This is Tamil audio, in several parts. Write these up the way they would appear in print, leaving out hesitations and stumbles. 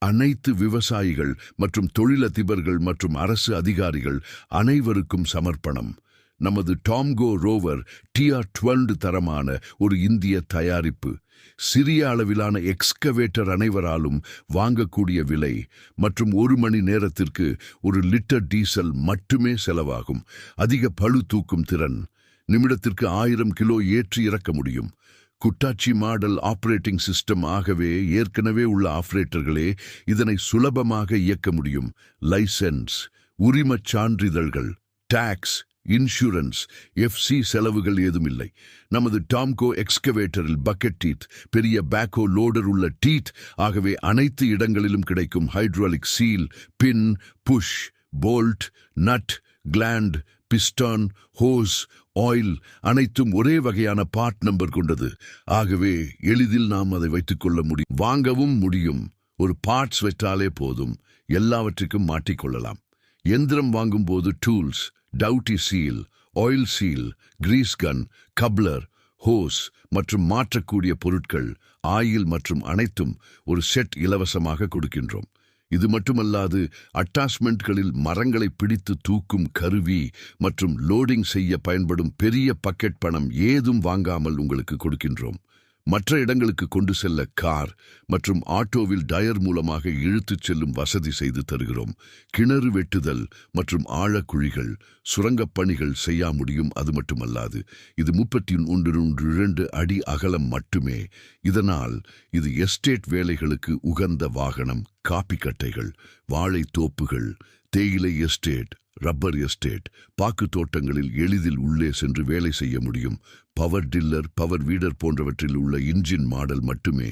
அனைத்து விவசாயிகள் மற்றும் தொழிலதிபர்கள் மற்றும் அரசு அதிகாரிகள் அனைவருக்கும் சமர்ப்பணம். நமது டாம்கோ ரோவர் TR-12 தரமான ஒரு இந்திய தயாரிப்பு. சிறிய அளவிலான எக்ஸ்கவேட்டர் அனைவராலும் வாங்கக்கூடிய விலை மற்றும் 1 மணி நேரத்திற்கு 1 லிட்டர் டீசல் மட்டுமே செலவாகும். அதிக பளு தூக்கும் திறன், நிமிடத்திற்கு 1000 கிலோ ஏற்றி இறக்க முடியும். குட்டாச்சி மாடல் ஆபரேட்டிங் சிஸ்டம் ஆகவே ஏற்கனவே உள்ள ஆபரேட்டர்களே இதனை சுலபமாக இயக்க முடியும். லைசென்ஸ், உரிமச் சான்றிதழ்கள், டாக்ஸ், இன்சூரன்ஸ், FC செலவுகள் ஏதுமில்லை. நமது டாம்கோ எக்ஸ்கவேட்டரில் பக்கெட் டீத், பெரிய பேக்கோ லோடர் உள்ள டீத் ஆகவே அனைத்து இடங்களிலும் கிடைக்கும். Hydraulic seal, pin, bush, bolt, nut, gland, piston, hose, oil அனைத்தும் ஒரே வகையான பார்ட் நம்பர் கொண்டது. ஆகவே எளிதில் நாம் அதை வைத்துக்கொள்ள முடியும், வாங்கவும் முடியும். ஒரு பார்ட்ஸ் வைத்தாலே போதும், எல்லாவற்றுக்கும் மாட்டிக்கொள்ளலாம். எந்திரம் வாங்கும் போது tools, Dowty seal, oil seal, grease gun, coupler, hose மற்றும் மாற்றக்கூடிய பொருட்கள், ஆயில் மற்றும் அனைத்தும் ஒரு செட் இலவசமாக கொடுக்கின்றோம். இது மட்டுமல்லாது அட்டாச்மெண்ட்களில் மரங்களை பிடித்து தூக்கும் கருவி மற்றும் லோடிங் செய்ய பயன்படும் பெரிய பக்கெட் பணம் ஏதும் வாங்காமல் உங்களுக்கு கொடுக்கின்றோம். மற்ற இடங்களுக்கு கொண்டு செல்ல கார் மற்றும் ஆட்டோவில் டயர் மூலமாக இழுத்துச் செல்லும் வசதி செய்து தருகிறோம். கிணறு வெட்டுதல் மற்றும் ஆழக்குழிகள், சுரங்கப் பணிகள் செய்ய முடியும். அது மட்டுமல்லாது இது 32 அடி அகலம் மட்டுமே. இதனால் இது எஸ்டேட் வேலைகளுக்கு உகந்த வாகனம். காப்பி கட்டைகள், வாழை தோப்புகள், தேயிலை எஸ்டேட், ரப்பர் எஸ்டேட், பாக்கு தோட்டங்களில் எளிதில் உள்ளே சென்று வேலை செய்ய முடியும். பவர் டில்லர், பவர் வீடர் போன்றவற்றில் உள்ள இன்ஜின் மாடல் மட்டுமே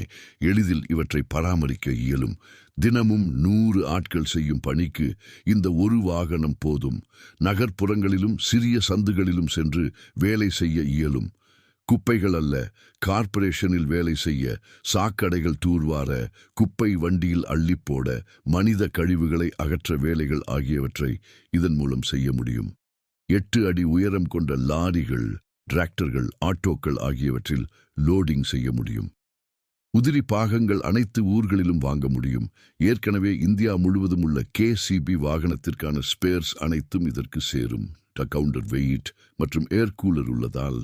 எளிதில் இவற்றை பராமரிக்க இயலும். தினமும் 100 ஆட்கள் செய்யும் பணிக்கு இந்த ஒரு வாகனம் போதும். நகர்ப்புறங்களிலும் சிறிய சந்துகளிலும் சென்று வேலை செய்ய இயலும். குப்பைகள் அல்ல, கார்ப்பரேஷனில் வேலை செய்ய, சாக்கடைகள் தூர்வார, குப்பை வண்டியில் அள்ளிப்போட, மனித கழிவுகளை அகற்ற வேலைகள் ஆகியவற்றை இதன் மூலம் செய்ய முடியும். 8 அடி உயரம் கொண்ட லாரிகள், டிராக்டர்கள், ஆட்டோக்கள் ஆகியவற்றில் லோடிங் செய்ய முடியும். உதிரி பாகங்கள் அனைத்து ஊர்களிலும் வாங்க முடியும். ஏற்கனவே இந்தியா முழுவதும் உள்ள KCB வாகனத்திற்கான ஸ்பேர்ஸ் அனைத்தும் இதற்கு சேரும். கவுண்டர் வெயிட் மற்றும் ஏர் கூலர் உள்ளதால்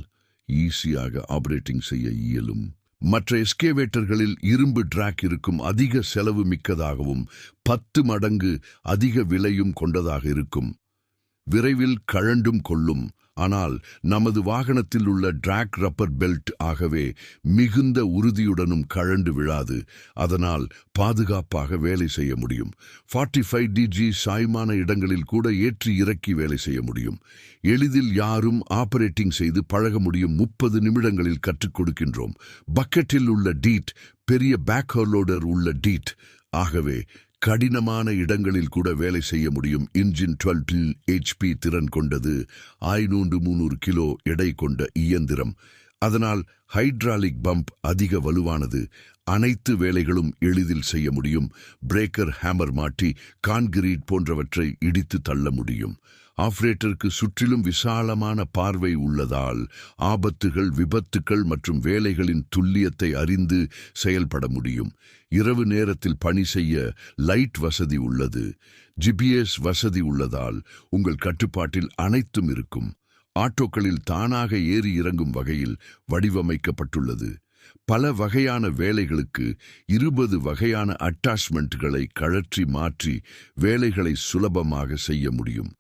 ஈஸியாக ஆபரேட்டிங் செய்ய இயலும். மற்ற எஸ்கேவேட்டர்களில் இரும்பு டிராக் இருக்கும், அதிக செலவு மிக்கதாகவும் 10 மடங்கு அதிக விலையும் கொண்டதாக இருக்கும். விரைவில் கழண்டும் கொள்ளும். ஆனால் நமது வாகனத்தில் உள்ள டிராக் ரப்பர் பெல்ட் ஆகவே மிகுந்த உறுதியுடனும் கழண்டு விழாது. அதனால் பாதுகாப்பாக வேலை செய்ய முடியும். 45 DG சாய்மான இடங்களில் கூட ஏற்றி இறக்கி வேலை செய்ய முடியும். எளிதில் யாரும் ஆபரேட்டிங் செய்து பழக முடியும். 30 நிமிடங்களில் கற்றுக் கொடுக்கின்றோம். பக்கெட்டில் உள்ள டீட், பெரிய பேக்கோ லோடர் உள்ள டீட் ஆகவே கடினமான இடங்களில் கூட வேலை செய்ய முடியும். இன்ஜின் 12 HP திறன் கொண்டது. 500-300 கிலோ எடை கொண்ட இயந்திரம். அதனால் ஹைட்ராலிக் பம்ப் அதிக வலுவானது. அனைத்து வேலைகளும் எளிதில் செய்ய முடியும். பிரேக்கர் ஹேமர் மாட்டி கான்கிரீட் போன்றவற்றை இடித்து தள்ள முடியும். ஆபரேட்டருக்கு சுற்றிலும் விசாலமான பார்வை உள்ளதால் ஆபத்துகள், விபத்துக்கள் மற்றும் வேலைகளின் துல்லியத்தை அறிந்து செயல்பட முடியும். இரவு நேரத்தில் பணி செய்ய லைட் வசதி உள்ளது. GPS வசதி உள்ளதால் உங்கள் கட்டுப்பாட்டில் அனைத்தும் இருக்கும். ஆட்டோக்களில் தானாக ஏறி இறங்கும் வகையில் வடிவமைக்கப்பட்டுள்ளது. பல வகையான வேலைகளுக்கு 20 வகையான அட்டாச்மெண்ட்களை கழற்றி மாற்றி வேலைகளை சுலபமாக செய்ய முடியும்.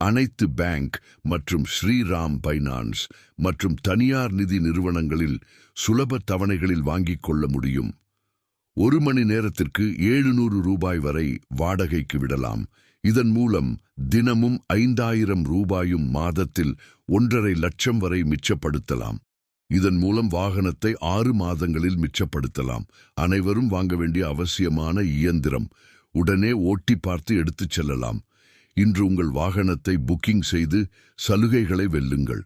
அனைத்து பேங்க் மற்றும் ஸ்ரீராம் பைனான்ஸ் மற்றும் தனியார் நிதி நிறுவனங்களில் சுலப தவணைகளில் வாங்கிக் கொள்ள முடியும். 1 மணி நேரத்திற்கு 700 ரூபாய் வரை வாடகைக்கு விடலாம். இதன் மூலம் தினமும் 5000 ரூபாயும் மாதத்தில் 1.5 லட்சம் வரை மிச்சப்படுத்தலாம். இதன் மூலம் வாகனத்தை 6 மாதங்களில் மிச்சப்படுத்தலாம். அனைவரும் வாங்க வேண்டிய அவசியமான இயந்திரம். உடனே ஓட்டி பார்த்து எடுத்துச் செல்லலாம். இன்று உங்கள் வாகனத்தை புக்கிங் செய்து சலுகைகளை வெல்லுங்கள்.